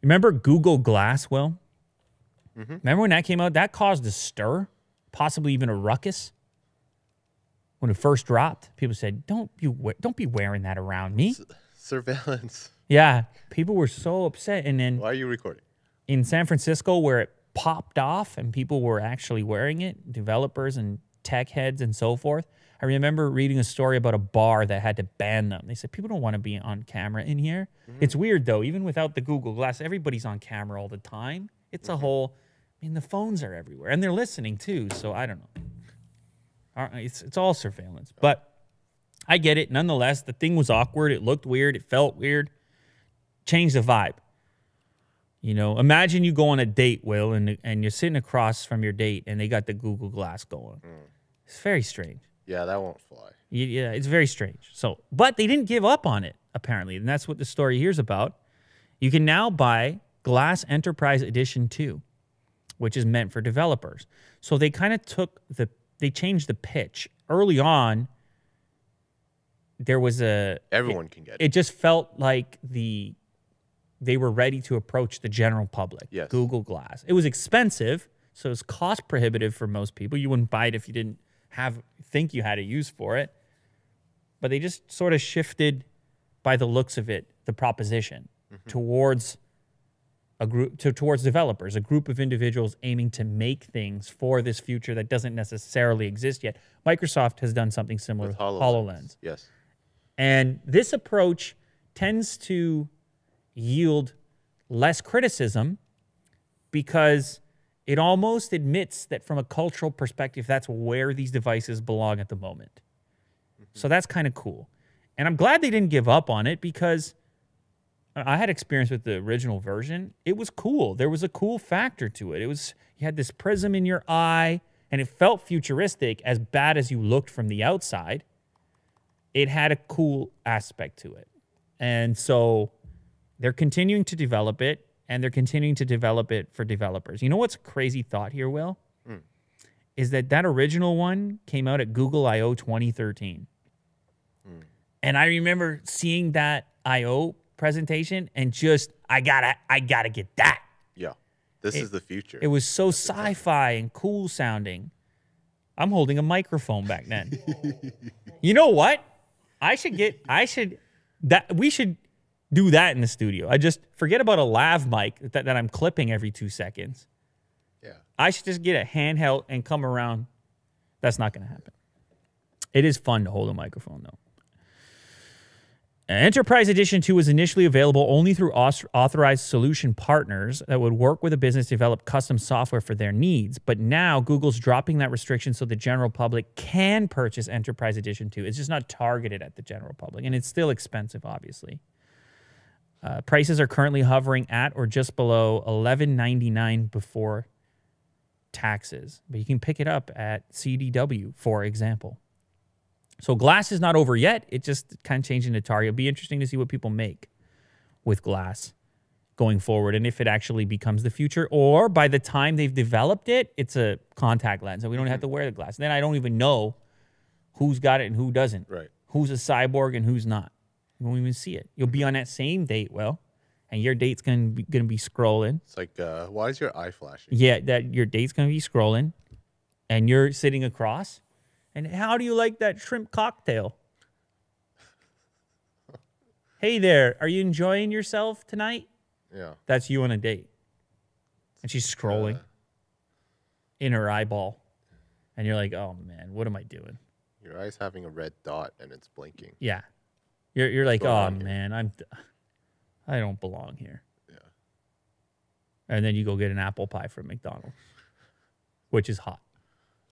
Remember Google Glass, Will? Remember when that came out? That caused a stir, possibly even a ruckus. When it first dropped, people said, don't be wearing that around me. Surveillance. Yeah, people were so upset. And then Why are you recording? in San Francisco, where it popped off and people were actually wearing it, developers and tech heads and so forth, I remember reading a story about a bar that had to ban them. They said, people don't want to be on camera in here. It's weird, though. Even without the Google Glass, everybody's on camera all the time. It's a whole, I mean, the phones are everywhere. And they're listening, too, so I don't know. It's all surveillance. But I get it. Nonetheless, the thing was awkward. It looked weird. It felt weird. Changed the vibe. You know, imagine you go on a date, Will, and you're sitting across from your date, and they got the Google Glass going. It's very strange. Yeah, that won't fly. Yeah, it's very strange. So, but they didn't give up on it, apparently, and that's what the story here's about. You can now buy Glass Enterprise Edition 2, which is meant for developers. So they kind of they changed the pitch. Early on, there was Everyone can get it. It just felt like they were ready to approach the general public. Yes. Google Glass. It was expensive, so it was cost prohibitive for most people. You wouldn't buy it if you didn't think you had a use for it. But they just sort of shifted, by the looks of it, the proposition towards towards developers, a group of individuals aiming to make things for this future that doesn't necessarily exist yet. Microsoft has done something similar with HoloLens. Yes. And this approach tends to yield less criticism because it almost admits that from a cultural perspective, that's where these devices belong at the moment. So that's kind of cool. And I'm glad they didn't give up on it because I had experience with the original version. It was cool. There was a cool factor to it. You had this prism in your eye, and it felt futuristic as bad as you looked from the outside. It had a cool aspect to it. And so they're continuing to develop it, and they're continuing to develop it for developers. You know what's a crazy thought here, Will? Is that original one came out at Google I/O 2013. And I remember seeing that I/O presentation and just, I gotta get that. Yeah. This is the future. It was so sci-fi and cool sounding. I'm holding a microphone back then. You know what? We should do that in the studio. I just forget about a lav mic that I'm clipping every 2 seconds. Yeah. I should just get a handheld and come around. That's not going to happen. It is fun to hold a microphone, though. Enterprise Edition 2 was initially available only through authorized solution partners that would work with a business to develop custom software for their needs. But now Google's dropping that restriction so the general public can purchase Enterprise Edition 2. It's just not targeted at the general public, and it's still expensive, obviously. Prices are currently hovering at or just below $11.99 before taxes. But you can pick it up at CDW, for example. So Glass is not over yet. It just kind of changing the target. It'll be interesting to see what people make with Glass going forward and if it actually becomes the future, or by the time they've developed it, it's a contact lens and we don't have to wear the glass. Then I don't even know who's got it and who doesn't. Right. Who's a cyborg and who's not. You won't even see it. You'll be on that same date, Will, and your date's gonna be scrolling. It's like, why is your eye flashing? Yeah, that your date's gonna be scrolling, and you're sitting across. And how do you like that shrimp cocktail? Hey there, are you enjoying yourself tonight? Yeah. That's you on a date. And she's scrolling in her eyeball. And you're like, oh, man, what am I doing? Your eye's having a red dot and it's blinking. Yeah. You're like, oh, here? man, I don't belong here. Yeah. And then you go get an apple pie from McDonald's, which is hot.